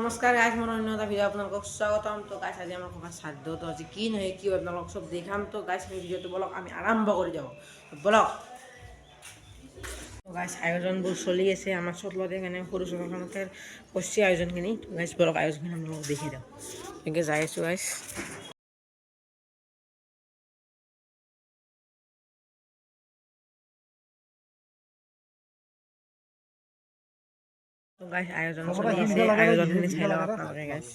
নমস্কাৰ গাইজ, মোৰ অন্য এটা ভিডিঅ' আপোনালোকক স্বাগতম। তো গাইজ আজি আমাৰ ক'ৰবাত শ্ৰাদ্ধ, তো আজি কি নহয় কি আপোনালোকক চব দেখাম। তো গাইজ সেই ভিডিঅ'টো বলক আমি আৰম্ভ কৰি যাওঁ, বলক। তো গাইজ আয়োজনবোৰ চলি আছে আমাৰ চোতলতে, কাৰণে সৰু চোতালখনতে কৰিছে আয়োজনখিনি। তো গাইজ বলক আয়োজনখিনি আপোনালোকক দেখি দিওঁ। এনেকৈ যাই আছোঁ গাইজ। তো গাইজ আয়োজন চলি আছে, আয়োজনখিনি চাই লওক আপোনালোকে গাইজ।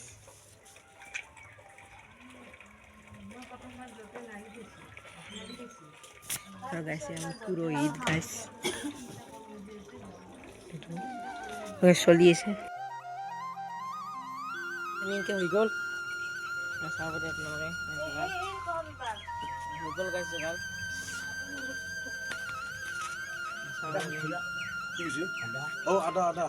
তো গাইজ আমার পুরোহিত গাইজ চলি আছে, এনেকৈ হৈ গ'ল। চাব পাৰি আপোনালোকে হৈ গ'ল গাইজ জোগাৰ। আদা আদা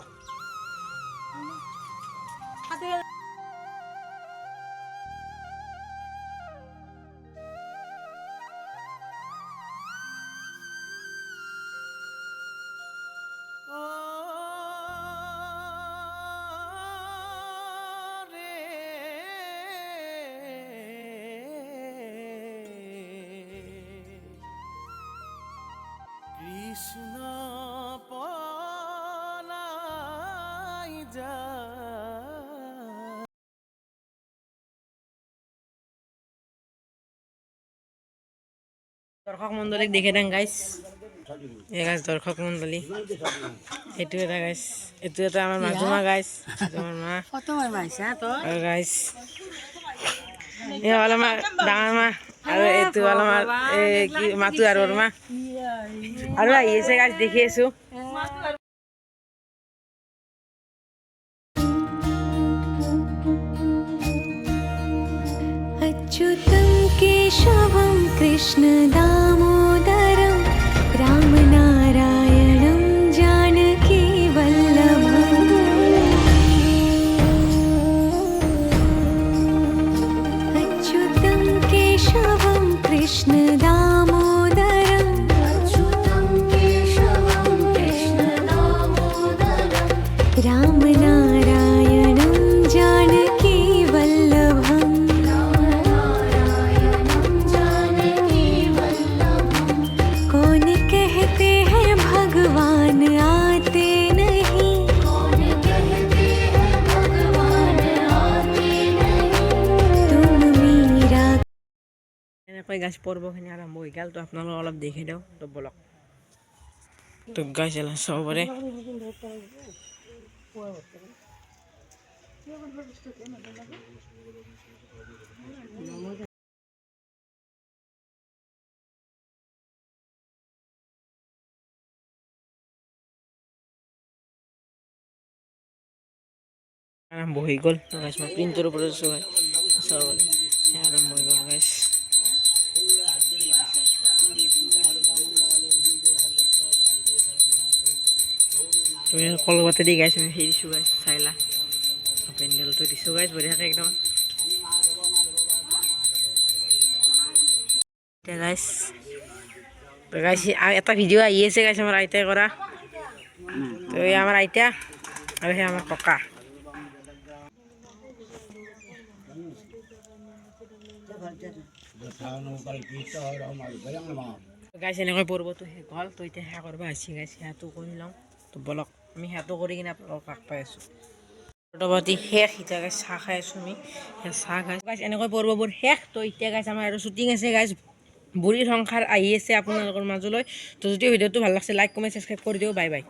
কৃষ্ণ পলাই যা দর্শক মণ্ডলীক দেখে দেন গাইজ, এই গাইজ দর্শক মণ্ডলী। এইটো এটা গাইজ, এইটো এটা আমাৰ মাজুমা গাইজ, আমাৰ মা আৰু গাইজ এই হ'ল আমাৰ ডাঙৰ মা, আৰু এইটো হ'ল আমাৰ কি মাতো আৰু মা, আৰু আহি আছে গাইজ দেখি আছো। अच्युतं केशवं कृष्ण दामोदरं रामनारायणं जानकी वल्लभम् अच्युतं केशवं कृष्ण दामोदरं रामनारायणं जानकी वल्लभम् कौन कहते हैं भगवान आते नहीं, तुम मीरा। এনেকৈ গাছ পৰ্বখিনি আৰম্ভ হৈ গ'ল। তো আপোনালোকে অলপ দেখি দিওঁ, তো বলক। তো গাছ এলা চবৰে আৰম্ভ হৈ গ'ল। তো গাছ মই প্ৰিণ্টৰ ওপৰত আছোঁ গাইছ, চবৰে আৰম্ভ হৈ গ'ল গাইছ। তুমি কলপাতে দি গাইছ মই সেই দিছোঁ গাইছ, চাইলা পেণ্ডেলটো দিছোঁ গাইছ বঢ়িয়াকৈ একদম। এতিয়া গাইছ, তো গাইছ এটা ভিডিঅ' আহি আছে গাইছ আমাৰ আইতাই কৰা। তো এই আমাৰ আইতা আৰু সেই আমাৰ ককা। গাইছ এনেকৈ পৰ্বটো শেষ হ'ল। তো এতিয়া সেৱা কৰিব আহিছে গাইছ, সেৱাটো কৰি লওঁ। তো বলক আমি সেৱাটো কৰি কিনে আপোনালোকক কাষ পাই আছোঁ। পৰ্বটি শেষ, এতিয়া গাইছ চাহ খাই আছোঁ আমি, চাহ খাই গাইছ এনেকৈ পৰ্ববোৰ শেষ। তো এতিয়া গাইছ আমাৰ আৰু শ্বুটিং আছে গাইছ, বুঢ়ীৰ সংসাৰ আহি আছে আপোনালোকৰ মাজলৈ। তো যদি ভিডিঅ'টো ভাল লাগিছে লাইক কমেণ্ট ছাবস্ক্ৰাইব কৰি দিওঁ। Bye bye.